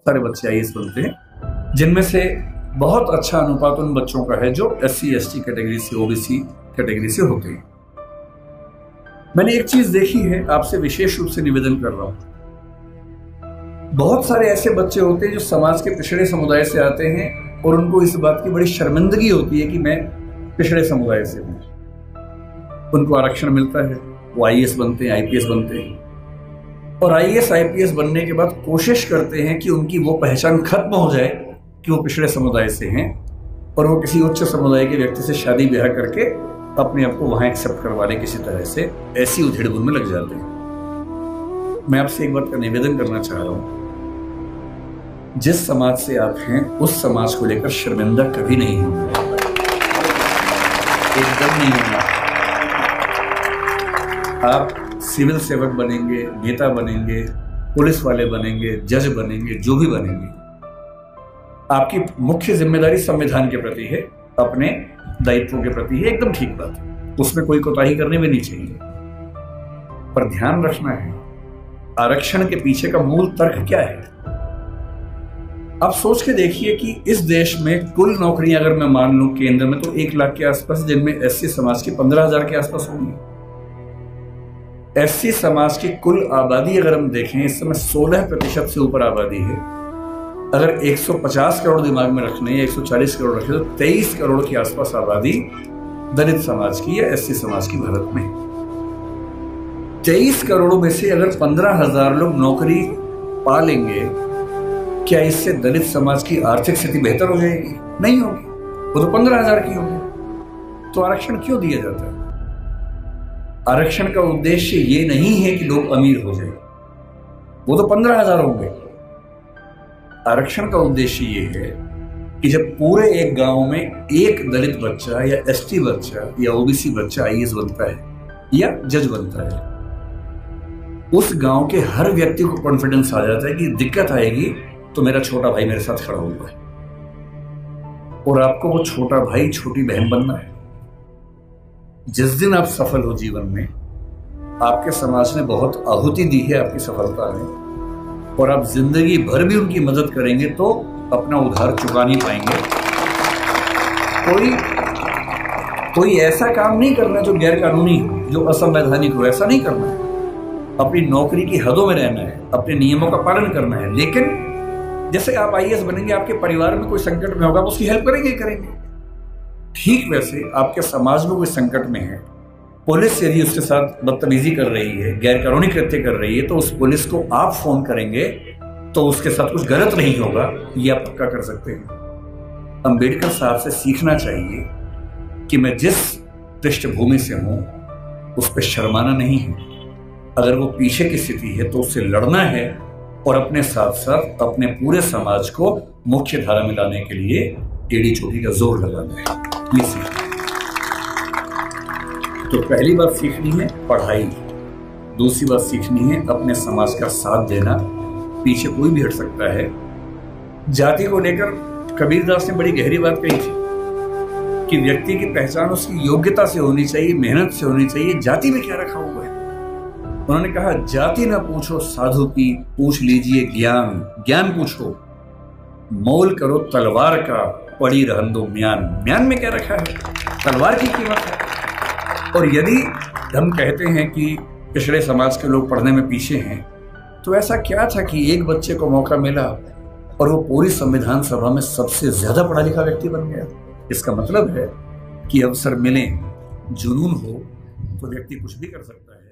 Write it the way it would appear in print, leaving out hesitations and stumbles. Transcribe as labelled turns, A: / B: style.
A: सारे बच्चे आईएएस बनते हैं, जिनमें से बहुत अच्छा अनुपात उन बच्चों का है जो SC ST कैटेगरी से, OBC कैटेगरी से होते हैं। मैंने एक चीज देखी है, आपसे विशेष रूप से निवेदन कर रहा हूं। बहुत सारे ऐसे बच्चे होते हैं जो समाज के पिछड़े समुदाय से आते हैं और उनको इस बात की बड़ी शर्मिंदगी होती है कि मैं पिछड़े समुदाय से हूं। उनको आरक्षण मिलता है, वो IAS बनते हैं, IPS बनते हैं, और IAS IPS बनने के बाद कोशिश करते हैं कि उनकी वो पहचान खत्म हो जाए कि वो पिछड़े समुदाय से हैं और वो किसी उच्च समुदाय के व्यक्ति से शादी ब्याह करके अपने आप को वहां एक्सेप्ट करवा ले किसी तरह से, ऐसी उधेड़-बुन में लग जाते हैं। मैं आपसे एक बात का निवेदन करना चाह रहा हूं, जिस समाज से आप हैं उस समाज को लेकर शर्मिंदा कभी नहीं होना, एकदम नहीं होना। आप सिविल सेवक बनेंगे, नेता बनेंगे, पुलिस वाले बनेंगे, जज बनेंगे, जो भी बनेंगे, आपकी मुख्य जिम्मेदारी संविधान के प्रति है, अपने दायित्वों के प्रति है, एकदम ठीक बात है, उसमें कोई कोताही करनी भी नहीं चाहिए। पर ध्यान रखना है, आरक्षण के पीछे का मूल तर्क क्या है। आप सोच के देखिए कि इस देश में कुल नौकरियां अगर मैं मान लूं केंद्र में, तो 1 लाख के आसपास, जिनमें SC समाज की 15,000 के आसपास होंगी। SC समाज की कुल आबादी अगर हम देखें, इस समय 16% से ऊपर आबादी है। अगर 150 करोड़ दिमाग में रखने या 140 करोड़ रखे तो 23 करोड़ के आसपास आबादी दलित समाज की या SC समाज की भारत में। 23 करोड़ में से अगर 15,000 लोग नौकरी पा लेंगे, क्या इससे दलित समाज की आर्थिक स्थिति बेहतर हो जाएगी? नहीं होगी, वो तो 15,000 की होगी। तो आरक्षण क्यों दिया जाता है? आरक्षण का उद्देश्य ये नहीं है कि लोग अमीर हो जाए, वो तो 15,000 होंगे। आरक्षण का उद्देश्य ये है कि जब पूरे एक गांव में एक दलित बच्चा या ST बच्चा या OBC बच्चा IAS बनता है या जज बनता है, उस गांव के हर व्यक्ति को कॉन्फिडेंस आ जाता है कि दिक्कत आएगी तो मेरा छोटा भाई मेरे साथ खड़ा हुआ है, और आपको वो छोटा भाई छोटी बहन बनना है। जिस दिन आप सफल हो जीवन में, आपके समाज ने बहुत आहुति दी है आपकी सफलता में, और आप जिंदगी भर भी उनकी मदद करेंगे तो अपना उधार चुका नहीं पाएंगे। कोई ऐसा काम नहीं करना जो गैर कानूनी हो, जो असंवैधानिक हो, ऐसा नहीं करना है। अपनी नौकरी की हदों में रहना है, अपने नियमों का पालन करना है। लेकिन जैसे आप IAS बनेंगे, आपके परिवार में कोई संकट में होगा, आप उसकी हेल्प करेंगे ही करेंगे। ठीक वैसे आपके समाज में कोई संकट में है, पुलिस यदि उसके साथ बदतमीजी कर रही है, गैर कानूनी कृत्य कर रही है, तो उस पुलिस को आप फोन करेंगे तो उसके साथ कुछ गलत नहीं होगा, ये आप पक्का कर सकते हैं। अंबेडकर साहब से सीखना चाहिए कि मैं जिस पृष्ठभूमि से हूं उस पर शर्माना नहीं है। अगर वो पीछे की स्थिति है तो उससे लड़ना है, और अपने साथ साथ अपने पूरे समाज को मुख्य धारा में लाने के लिए टेढ़ी चोटी का जोर लगाना है। ये सीखना। तो पहली बात सीखनी है पढ़ाई, दूसरी बात सीखनी है अपने समाज का साथ देना, पीछे कोई भी हट सकता है। जाति को लेकर कबीरदास ने बड़ी गहरी बात कही थी कि व्यक्ति की पहचान उसकी योग्यता से होनी चाहिए, मेहनत से होनी चाहिए, जाति में क्या रखा हुआ है। उन्होंने कहा, जाति ना पूछो साधु की, पूछ लीजिए ज्ञान, ज्ञान पूछो, मोल करो तलवार का, पड़ी रहन दो म्यान। म्यान में क्या रखा है? तलवार की कीमत है। और यदि हम कहते हैं कि पिछड़े समाज के लोग पढ़ने में पीछे हैं, तो ऐसा क्या था कि एक बच्चे को मौका मिला और वो पूरी संविधान सभा में सबसे ज्यादा पढ़ा लिखा व्यक्ति बन गया? इसका मतलब है कि अवसर मिले, जुनून हो, तो व्यक्ति कुछ भी कर सकता है।